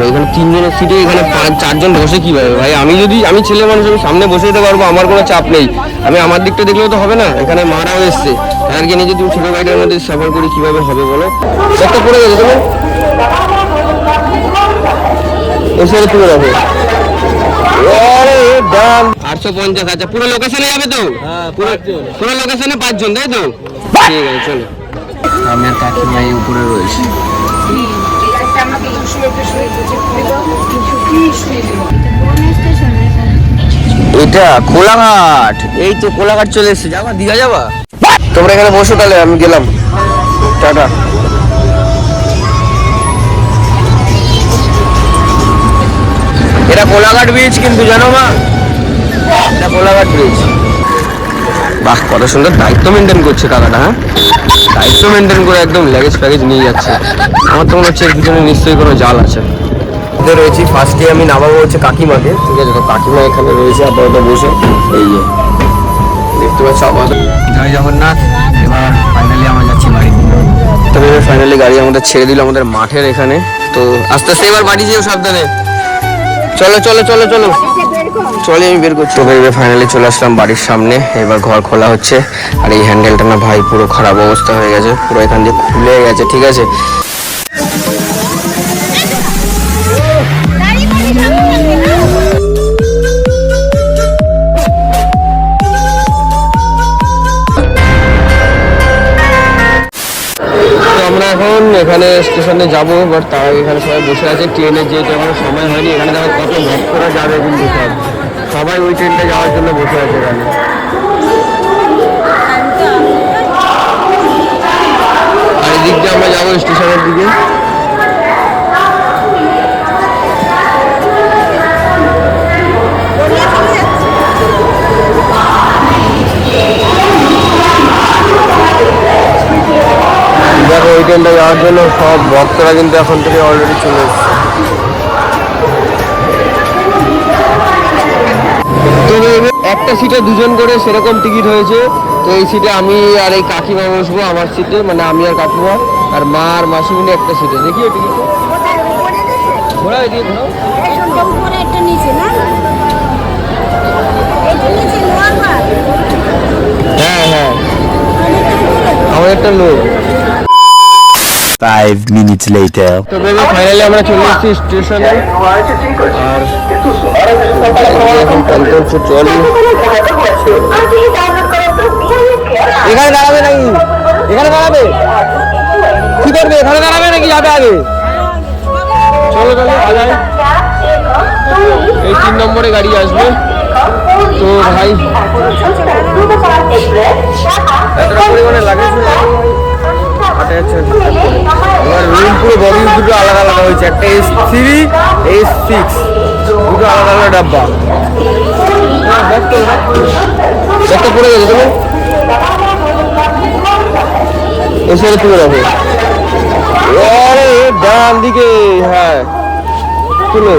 এখানে তিনজনের সিটে এখানে চারজন বসে কিভাবে ভাই? আমি ছেলে মানুষ, আমি সামনে বসে যেতে পারবো, আমার কোনো চাপ নেই। আমি আমার দিকটা দেখলেও তো হবে না, এখানে মারাও এসছে, তাদেরকে নিয়ে যদি ছোটো গাড়িটার মধ্যে সফর করি কীভাবে হবে বলো? একটা পড়ে গেছে তুমি এসে তুলে রাখো। 850। আচ্ছা, পুরো লোকেশনে যাবে তো? পুরো লোকেশনে 5 জন, তাই তো? ঠিক আছে, চলো। আমি আর কাকিমা এই উপরে রয়েছি। এটা কোলাঘাট, এই তো কোলাঘাট চলে এসছে। যাবা দীঘা যাবা? তোমরা এখানে বসো তাহলে, আমি গেলাম, টাটা। এটা কোলাঘাট ব্রিজ কিন্তু, জানো মা, এটা কোলাঘাট ব্রিজ। বাহ, কত সুন্দর দায়িত্ব মেনটেন করছে কাকাটা। হ্যাঁ, দায়িত্ব মেনটেন করে একদম লাগেজ ফ্যাগেজ নিয়ে যাচ্ছে। আমার তো মনে হচ্ছে এর পিছনে নিশ্চয়ই কোনো জাল আছে। রয়েছি ফার্স্টে আমি নামাবো হচ্ছে কাকিমাকে, ঠিক আছে? তো কাকিমা এখানে রয়েছে আপাতত বসে, এই যে দেখতে পাচ্ছ আপাতত। জয় জগন্নাথ। এবার ফাইনালি আমরা যাচ্ছি বাড়ি। তবে এবার ফাইনালি গাড়ি আমাদের ছেড়ে দিল আমাদের মাঠের এখানে। তো আস্তে আস্তে এবার বাড়ি যেও সাবধানে। চলো চলো চলো চলো চলে, আমি বের করছি। তো এবার ফাইনালি চলে আসলাম বাড়ির সামনে। এবার ঘর খোলা হচ্ছে। আর এই হ্যান্ডেলটা না ভাই পুরো খারাপ অবস্থা হয়ে গেছে, পুরো এখান দিয়ে খুলে গেছে, ঠিক আছে? আমরা এখন এখানে স্টেশনে যাবো, বাট তার এখানে সবাই বসে আছে ট্রেনের, যেহেতু এখনো সময় হয়নি। এখানে দেখো কত ভক্তরা যাবে, কিন্তু সবাই ওই ট্রেনটা যাওয়ার জন্য বসে আছে এখানে। আর এদিক দিয়ে আমরা যাবো স্টেশনের দিকে। দেখো ওই ট্রেনটা যাওয়ার জন্য সব ভক্তরা কিন্তু এখন থেকে অলরেডি চলে এসছে। তো একটা সিটে 2 জন করে সেরকম টিকিট হয়েছে। তো এই সিটে আমি আর এই কাকিমা বসবো, আমার সিটে, মানে আমি আর কাকিমা আর মা আর মাসিমণি একটা সিটে। দেখিও টিকিটটা ঘোরা, এদিকে ঘোরাও। হ্যাঁ হ্যাঁ, আমার একটা লোক। 5 minutes later. তো বেবি ফাইনালি আমরা চলে এসেছি স্টেশনে। আর এখন পঞ্চমপুর চলি। এখানে দাঁড়াবে নাকি? এখানে দাঁড়াবে? কি করবে? এখানে দাঁড়াবে নাকি যাবে আগে? চলো চলো আগে। এই 3 নম্বরে গাড়ি আসবে। তো ভাই এতটা পরিমাণে লাগে আমার রুম পুরো বগি দুটো আলাদা আলাদা হয়েছে, একটা S3 S6 দুটো আলাদা আলাদা ডাব্বা। একটা পড়ে গেছে, তুমি এসে তুলে রাখো। আরে ডান দিকে, হ্যাঁ তুলো।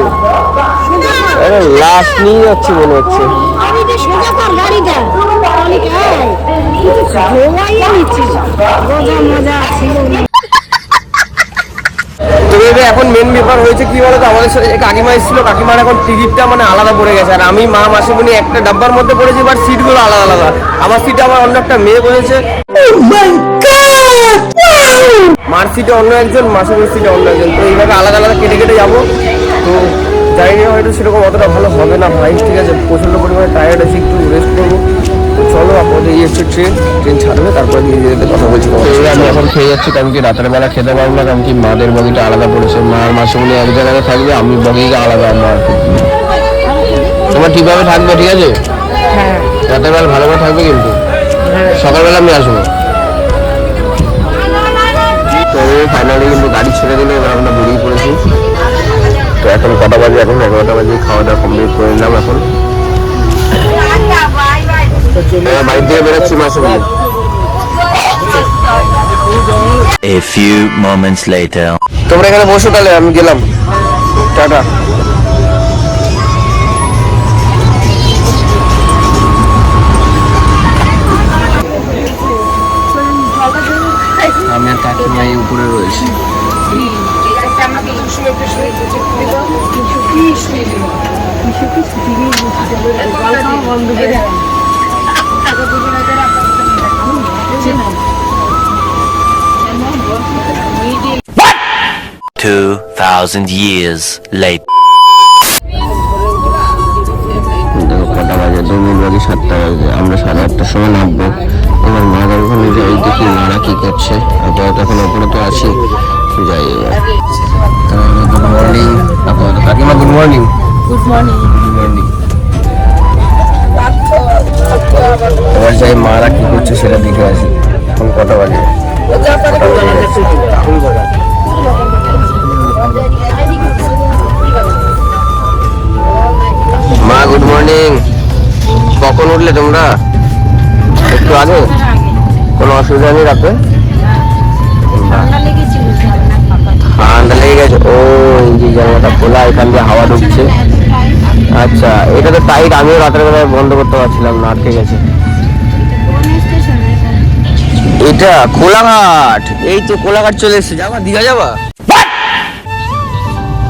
আরে লাশ নিয়ে যাচ্ছি মনে হচ্ছে। এখন মেন ব্যাপার হয়েছে কি বলতো, আমাদের সাথে কাকিমা এসেছিল, কাকিমার এখন টিকিটটা মানে আলাদা পড়ে গেছে। আর আমি মা মাসিমণি একটা ডাব্বার মধ্যে পড়েছি, বাট সিটগুলো আলাদা আলাদা। আমার সিটে আমার অন্য একটা মেয়ে বসেছে, মার সিটে অন্য একজন, মাসিমণির সিটে অন্য একজন। তো এইভাবে আলাদা আলাদা কেটে কেটে যাবো। তো জানি না, হয়তো সেরকম অতটা ভালো হবে না ভাই, ঠিক আছে? প্রচণ্ড পরিমাণে টায়ার্ড আছে, একটু রেস্ট করবো। তো চলো, আপনাদের এই হচ্ছে ট্রেন ছাড়বে, তারপরে ধীরে ধীরে কথা বলছি। আমি এখন খেয়ে যাচ্ছি, কারণ কি রাতের বেলা খেতে পারবো না, কারণ কি মাদের বগিটা আলাদা পড়েছে। মা আর মাসিমণি এক জায়গায় থাকবে, আমি বগিটা আলাদা। তোমার ঠিকভাবে থাকবে, ঠিক আছে? রাতের বেলা ভালো করে থাকবে, কিন্তু সকালবেলা আমি আসবো। তো ফাইনালি কিন্তু গাড়ি ছেড়ে দিলে, এবার আমরা বেরিয়ে পড়েছি। তো এখন কটা বাজে? এখন 11টা বাজে। খাওয়া দাওয়া কমপ্লিট করে নিলাম। এখন বাড়ি থেকে বেরোচ্ছি মাসিমণি। A few moments later. তোমরা এখানে বসো তাহলে, আমি গেলাম, টাটা। আমি আর কাকিমা এই উপরে রয়েছি। 2,000 years later. দেখো কটা বাজে, 2 মিনিট বাকি 7টা বাজে। আমরা 8:30টার সময় নামবো। এবার মাদার ওখানে যাই, দেখি মারা কি করছে। আপাতত এখন ওপরে তো আছি, যাই এবার। গুড মর্নিং আপাতত। কাকিমা good morning. Good morning. Good morning. এবার যাই মারা কি করছে সেটা দেখে আসি। এখন কটা বাজে? মা গুড মর্নিং। কখন উঠলে তোমরা? একটু আগে? কোনো অসুবিধা নেই রাতে? ঠান্ডা লেগে গেছে। ও এই যে জায়গাটা খোলা, এখান দিয়ে হাওয়া ঢুকছে। আচ্ছা, এটা তো টাইট। আমিও রাতের বেলায় বন্ধ করতে পারছিলাম না, আটকে গেছে। এটা কোলাঘাট। এই তো কোলাঘাট চলে এসছে। যাবা দীঘা যাবা?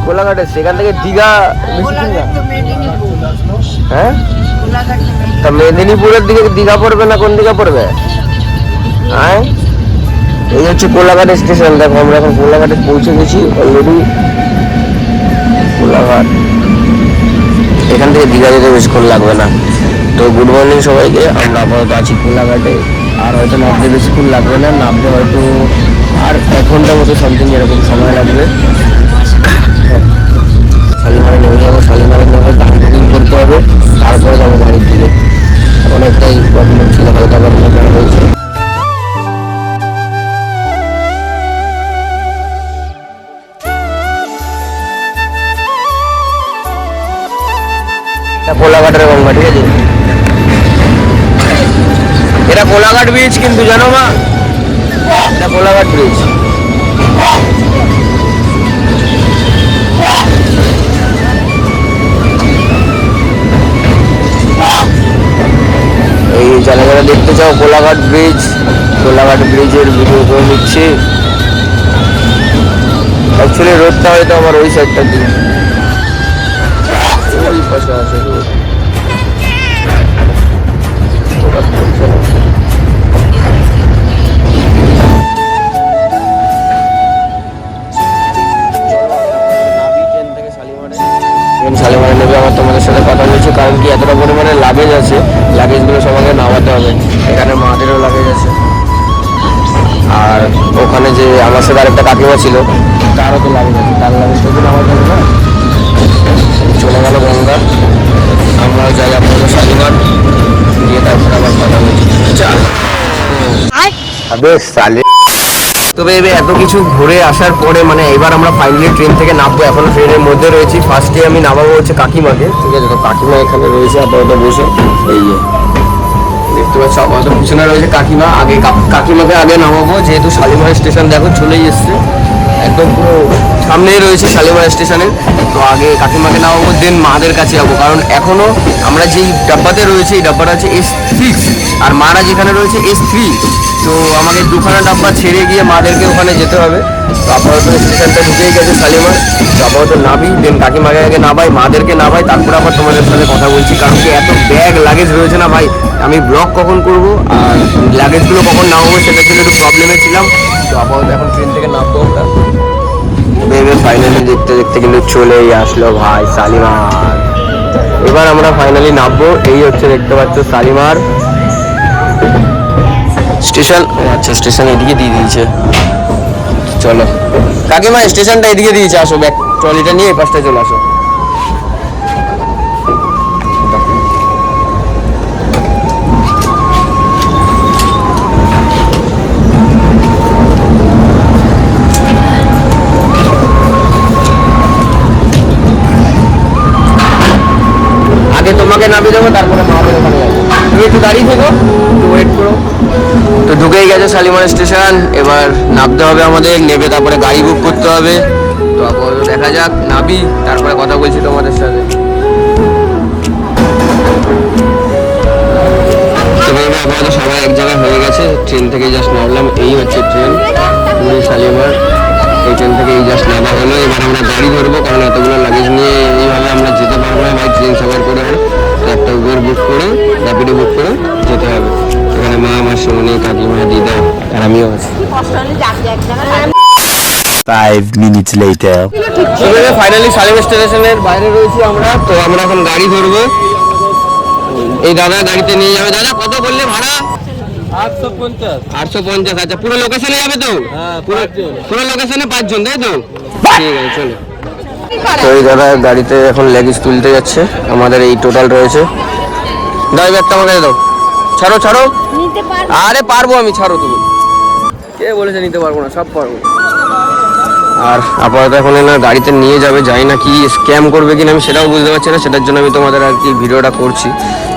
কোলাঘাটে সেখান থেকে দীঘা বেশি দূর না? হ্যাঁ, তা মেদিনীপুরের দিকে দীঘা পড়বে না কোন দিকে পড়বে? হ্যাঁ, এই হচ্ছে কোলাঘাট স্টেশন। দেখো আমরা এখন কোলাঘাটে পৌঁছে গেছি অলরেডি। কোলাঘাট এখান থেকে দীঘা যেতে বেশিক্ষণ লাগবে না। তো গুড মর্নিং সবাইকে। আমরা আপাতত আছি কোলাঘাটে। আর হয়তো নামতে বেশিক্ষণ লাগবে না, নামতে হয়তো আর 1 ঘন্টার মতো সামথিং এরকম সময় লাগবে। শালিমারে নেমে যাবো। শালিমারে নেমে গান বুকিং করতে হবে, তারপরে যাবো বাড়ির দিকে। অনেকটাই প্রবলেম ছিল, হালকা প্রবলেম হয়েছে। কোলাঘাটের গঙ্গা, ঠিক আছে? এটা কোলাঘাট ব্রিজ কিন্তু, জানো মা? এটা কোলাঘাট ব্রিজ। এই যারা যারা দেখতে চাও কোলাঘাট ব্রিজ, কোলাঘাট ব্রিজের ভিডিও করে নিচ্ছি। অ্যাকচুয়ালি রোডটা হয়তো আমার ওই সাইডটা দিয়ে, ওই পাশে আছে রোড। শালিমারে নেবে। আমার তোমাদের সাথে কথা বলছি কারণ কি, এতটা পরিমাণে লাগেজ আছে, লাগেজগুলো সবাইকে নামাতে হবে। এখানে মাদেরও লাগেজ আছে, আর ওখানে যে আমার সাথে আরেকটা কাকিমা ছিল তারও তো লাগেজ আছে, তার লাগেজটা তো নামাতে হবে না। চলে গেল গঙ্গা। আমরাও যাই আপনাদের শালিমার গিয়ে তারপরে আবার কথা বলছি। বেশ সালে। তবে এবার এত কিছু ঘুরে আসার পরে মানে এবার আমরা ফাইনালি ট্রেন থেকে নামবো। এখনো ট্রেনের মধ্যে রয়েছি। ফার্স্টে আমি নামাবো হচ্ছে কাকিমাকে, ঠিক আছে? তো কাকিমা এখানে রয়েছে আপাতত বসে। এই যে দেখতে পাচ্ছ আপাতত পিছনে রয়েছে কাকিমা। আগে কাকিমাকে আগে নামাবো, যেহেতু শালিমার স্টেশন দেখো চলেই এসছে, একদম পুরো সামনেই রয়েছে শালিমার স্টেশনে। তো আগে কাকিমাকে নামাবো, দেন মাদের কাছে যাবো। কারণ এখনো আমরা যেই ডাব্বাতে রয়েছে, এই ডাব্বাটা হচ্ছে S6 আর মারা যেখানে রয়েছে S3। তো আমাকে 2খানা ডাব্বা ছেড়ে গিয়ে মাদেরকে ওখানে যেতে হবে। তো আপাতত স্টেশনটা ঢুকেই গেছে শালিমার। তো আপাতত নাবি, দেন কাকিমাকে আগে নামাই, মাদেরকে নামাই, তারপরে আবার তোমাদের সাথে কথা বলছি। কারণ কি এত ব্যাগ লাগেজ রয়েছে না ভাই, আমি ব্লগ কখন করবো আর লাগেজগুলো কখন নামাবো সেটার জন্য একটু প্রবলেমে ছিলাম। তো আপাতত এখন ট্রেন থেকে নামবো আমরা। ভেবে ফাইনালি দেখতে দেখতে কিন্তু চলেই আসলো ভাই শালিমার। এবার আমরা ফাইনালি নামবো। এই হচ্ছে দেখতে পাচ্ছ শালিমার স্টেশন। আচ্ছা, স্টেশন এদিকে দিয়ে দিয়েছে। চলো কাকিমা, স্টেশনটা এদিকে দিয়েছে, আসো ব্যাগ ট্রলিটা নিয়ে এই পাশটায় চলে আসো। আগে তোমাকে নামিয়ে দেবো, তারপরে মাদের ওখানে যাবো। তুমি একটু দাঁড়িয়ে থেকো, একটু ওয়েট করো। তো ঢুকেই গেছে শালিমার স্টেশন। এবার নামতে হবে আমাদের, নেবে তারপরে গাড়ি বুক করতে হবে। তো আপাতত দেখা যাক, নাবি তারপরে কথা বলছি তোমাদের সাথে। আপাতত সবাই এক জায়গায় হয়ে গেছে, ট্রেন থেকে জাস্ট নামলাম। এই হচ্ছে ট্রেন পুরী শালিমার। এই ট্রেন থেকে এই জাস্ট নামা হলো। এবার আমরা গাড়ি ধরবো, কারণ এতগুলো লাগেজ নিয়ে এইভাবে আমরা যেতে পারবো না ভাই। Train 5 minutes later. Finally Salem স্টেশনের বাইরে রয়েছি আমরা। তো আমরা এখন গাড়ি ধরবো। এই দাদা গাড়িতে নিয়ে যাবে। দাদা কত বললে ভাড়া? 850। আচ্ছা পুরো লোকেশনে যাবে তো? পুরো লোকেশনে 5 জন, তাই তো? ঠিক আছে চলো। তো এই দাদা গাড়িতে এখন লেগেজ তুলতে যাচ্ছে। আমাদের এই টোটাল রয়েছে। দাও ব্যাগটা আমাকে দাও। ছাড়ো ছাড়ো। আরে পারবো আমি, ছাড়ো তুমি। কে বলেছে নিতে পারবো না? সব পারবো। আর আপাতত এখন না গাড়িতে নিয়ে যাবে, যাই না কি স্ক্যাম করবে কিনা আমি সেটাও বুঝতে পারছি না। সেটার জন্য আমি তোমাদের আর কি ভিডিওটা করছি,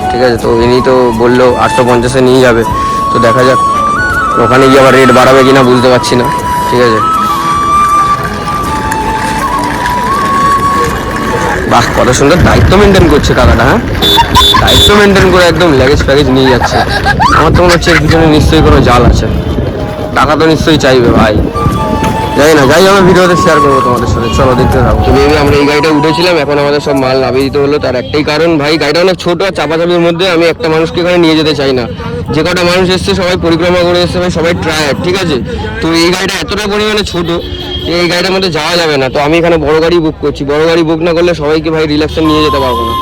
ঠিক আছে? তো ইনি তো বললো 850-এ নিয়ে যাবে। তো দেখা যাক ওখানে গিয়ে আবার রেট বাড়াবে কিনা বুঝতে পারছি না, ঠিক আছে? বাহ কত সুন্দর দায়িত্ব মেনটেন করছে কাকাটা। হ্যাঁ দায়িত্ব মেনটেন করে একদম ল্যাগেজ ফ্যাগেজ নিয়ে যাচ্ছে। আমার তো মনে হচ্ছে এর পিছনে নিশ্চয়ই কোনো জাল আছে। টাকা তো নিশ্চয়ই চাইবে ভাই। যাই না, যাই আমরা ভিডিওতে শেয়ার করবো তোমাদের সাথে। চলো দেখতে থাকো। তো বেবি আমরা এই গাড়িটা উঠেছিলাম, এখন আমাদের সব মাল নামিয়ে দিতে হলো। তার একটাই কারণ, ভাই গাড়িটা অনেক ছোট আর চাপাচাপির মধ্যে আমি একটা মানুষকে এখানে নিয়ে যেতে চাই না। যে কটা মানুষ এসছে সবাই পরিক্রমা করে এসছে ভাই, সবাই টায়ার্ড, ঠিক আছে? তো এই গাড়িটা এতটা পরিমাণে ছোট যে এই গাড়িটার মধ্যে যাওয়া যাবে না। তো আমি এখানে বড় গাড়ি বুক করছি। বড় গাড়ি বুক না করলে সবাইকে ভাই রিল্যাক্সে নিয়ে যেতে পারবো না।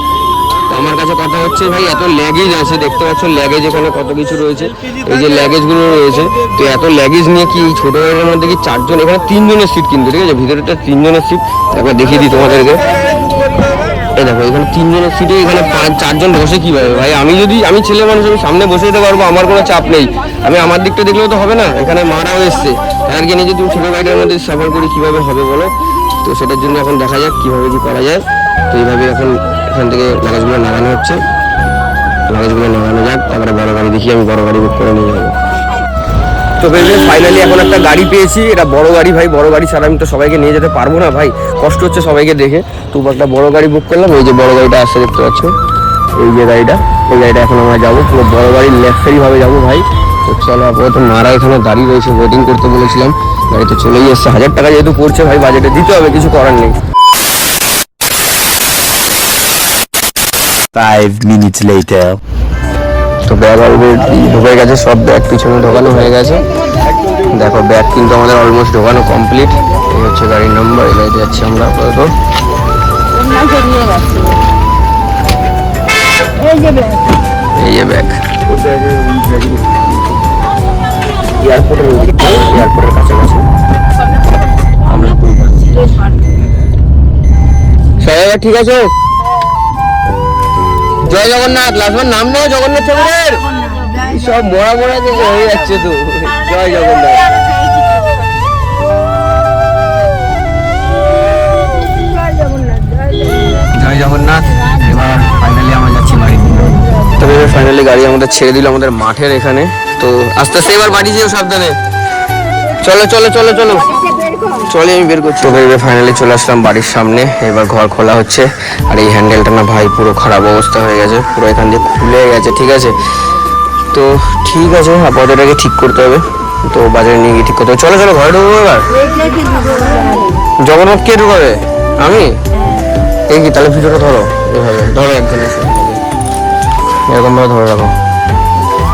তো আমার কাছে কথা হচ্ছে ভাই এত ল্যাগেজ আছে, দেখতে পাচ্ছ ল্যাগেজ এখানে কত কিছু রয়েছে, এই যে ল্যাগেজগুলো রয়েছে। তো এত ল্যাগেজ নিয়ে কি ছোট গাড়ির মধ্যে কি 4 জন? এখানে 3 জনের সিট কিন্তু, ঠিক আছে? ভিতরেটা 3 জনের সিট। একবার দেখিয়ে দিই তোমাদেরকে। এই দেখো এখানে 3 জনের সিটে এখানে 4 জন বসে কিভাবে ভাই? আমি ছেলে মানুষ, আমি সামনে বসে যেতে পারবো, আমার কোনো চাপ নেই। আমি আমার দিকটা দেখলেও তো হবে না? এখানে মারাও এসছে, তাদেরকে নিয়ে যদি ছোটো গাড়ির মধ্যে সাফার করি কীভাবে হবে বলো? তো সেটার জন্য এখন দেখা যাক কীভাবে কী করা যায়। তো এইভাবে এখন এখান থেকে লাগেজগুলো নামানো হচ্ছে। লাগেজগুলো নামানো যাক, তারপরে বড় গাড়ি দেখি, আমি বড় গাড়ি বুক করে নিয়ে যাবো। তো ফাইনালি এখন একটা গাড়ি পেয়েছি। এটা বড় গাড়ি ভাই, বড় গাড়ি ছাড়া আমি তো সবাইকে নিয়ে যেতে পারবো না ভাই, কষ্ট হচ্ছে সবাইকে দেখে। তো একটা বড় গাড়ি বুক করলাম। এই যে বড় গাড়িটা আসছে দেখতে পাচ্ছ, এই যে গাড়িটা, এই গাড়িটা এখন আমরা যাবো পুরো বড় গাড়ি লেফটেরই ভাবে যাবো ভাই। তো চলো আপাতত মারা এখানে দাঁড়িয়ে রয়েছে, ওয়েটিং করতে বলেছিলাম। গাড়ি তো চলেই এসছে। 1000 টাকা যেহেতু পড়ছে ভাই, বাজেটে দিতে হবে, কিছু করার নেই। 5 minutes later. তো ব্যাগ অলরেডি ঢুকে গেছে, সব ব্যাগ পিছনে ঢোকানো হয়ে গেছে। দেখো ব্যাগ কিন্তু আমাদের অলমোস্ট ঢোকানো কমপ্লিট। এই হচ্ছে গাড়ির নাম্বার, এই গাড়িতে যাচ্ছি আমরা আপাতত। এই যে ব্যাগ এয়ারপোর্টের কাছাকাছি আমরা। সবাই ঠিক আছে? জয় জগন্নাথ। লাস্টবার নাম নেই জগন্নাথ ঠাকুরের, সব মরা মরা যে হয়ে যাচ্ছে তো। জয় জগন্নাথ। জয় জগন্নাথ। এবার ফাইনালি আমরা যাচ্ছি বাড়ি। তবে ফাইনালি গাড়ি আমাদের ছেড়ে দিল আমাদের মাঠের এখানে। তো আস্তে আস্তে এবার বাড়ি যেও, সাবধানে। চলো চলো চলো চলো চলে, আমি বের করছি। তো ফাইনালি চলে আসলাম বাড়ির সামনে। এবার ঘর খোলা হচ্ছে। আর এই হ্যান্ডেলটা না ভাই পুরো খারাপ অবস্থা হয়ে গেছে, পুরো এখান দিয়ে খুলে গেছে, ঠিক আছে? তো ঠিক আছে, আপাতত এটাকে ঠিক করতে হবে। তো বাজারে নিয়ে গিয়ে ঠিক করতে হবে। চলো চলো ঘরে ঢুকবো এবার। জগন্নাথ কে ঢুকাবে? আমি? এই কি তাহলে ভিডিওটা ধরো, এভাবে ধরো, একজন এসে এরকম ভাবে ধরে রাখো,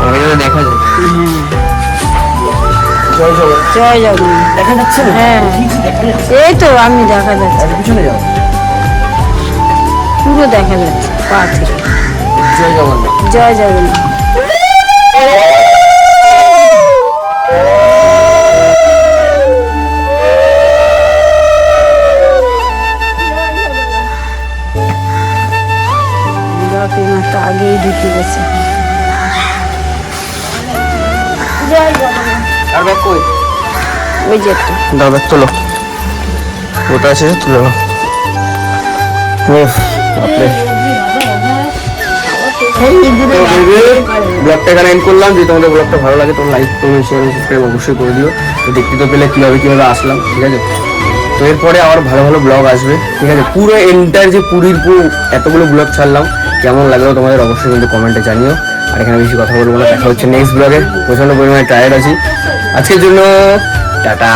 আমাকে যেন দেখা যায়। জয় জগন্নাথ। জয় জগন্নাথ। দেখা যাচ্ছে? হ্যাঁ এই তো আমি দেখা যাচ্ছে, পিছনে যাও। পুরো দেখা যাচ্ছে পা থেকে। জয় জগন্নাথ। জয় জগন্নাথ। আগেই ঢুকে গেছে। আর ব্যাগ কই? ওই যে একটা দাও ব্যাগ তোলো, ওটা আছে তুলে নাও। ব্লগটা এখানে এন্ড করলাম। যদি তোমাদের ব্লগটা ভালো লাগে তোমরা লাইক কমেন্ট শেয়ার সাবস্ক্রাইব অবশ্যই করে দিও। তো দেখতে তো পেলে কীভাবে আসলাম, ঠিক আছে? তো এরপরে আবার ভালো ভালো ব্লগ আসবে, ঠিক আছে? পুরো এন্টার যে পুরীর এতগুলো ব্লগ ছাড়লাম, কেমন লাগলো তোমাদের অবশ্যই কিন্তু কমেন্টে জানিও। আর এখানে বেশি কথা বলবো না, দেখা হচ্ছে নেক্সট ব্লগে। প্রচণ্ড পরিমাণে টায়ার্ড আছি আজকের জন্য। টাটা।